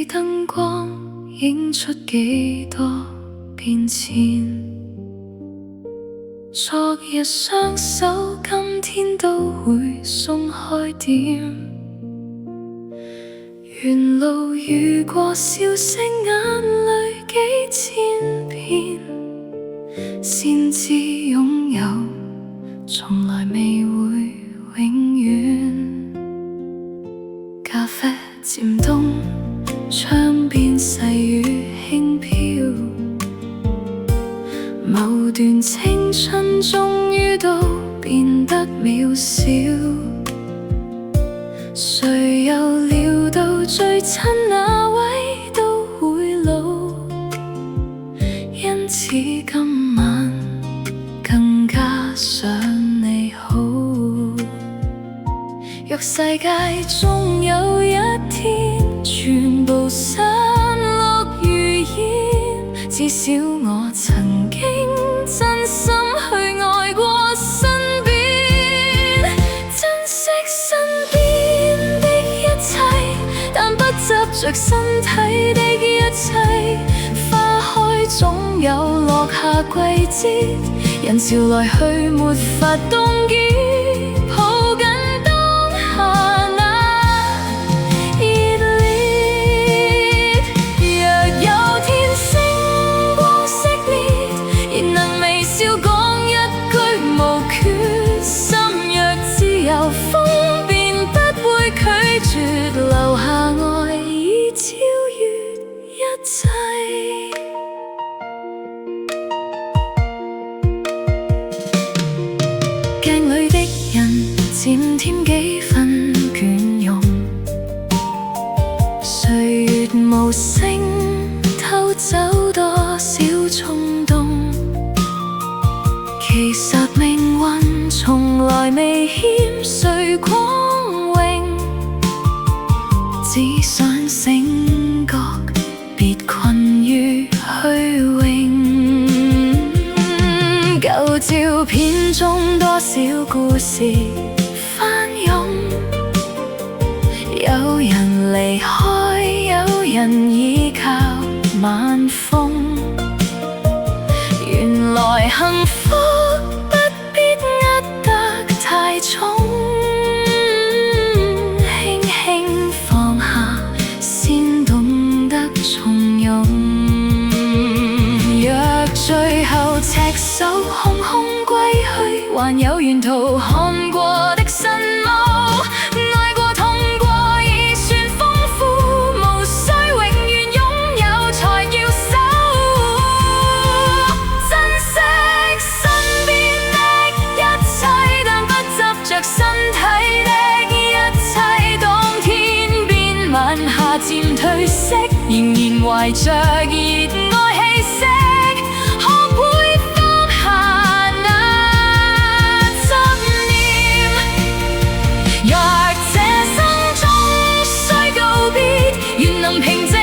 燈光映出幾多變遷。昨日雙手，今天都會鬆開點。沿路遇過笑聲，眼淚幾千遍，先知擁有從來未會永遠。咖啡漸凍，窗邊細雨輕飄，某段青春終於都變得渺小。誰又料到最親那位都會老，因此今晚更加想你好。若世界終有一天全部散落如煙，至少我曾經真心去愛過身邊，珍惜身邊的一切，但不執着身體的一切。花開總有落下季節，人潮來去沒法凍結。抱緊當下那熱烈，若有天星光熄滅，仍能微笑講一句無缺心。若自由風便不會拒絕，留下愛已超越一切。鏡裏的人漸添幾分倦容，歲月無聲偷走多少衝動。其實命運從來未欠誰光榮，只想醒覺別困於虛榮。舊照片中多少故事翻湧，有人離開，有人依靠晚風。原來幸福不必握得太重，輕輕放下先懂得從容。若最後赤手空空歸去，還有沿途看過的新霧，愛過痛過已算豐富，無需永遠擁有才叫守。珍惜身邊的一切，但不執着身體的一切。當天邊晚霞漸褪色，仍然懷着熱愛氣息。若這生終須告別，願能平靜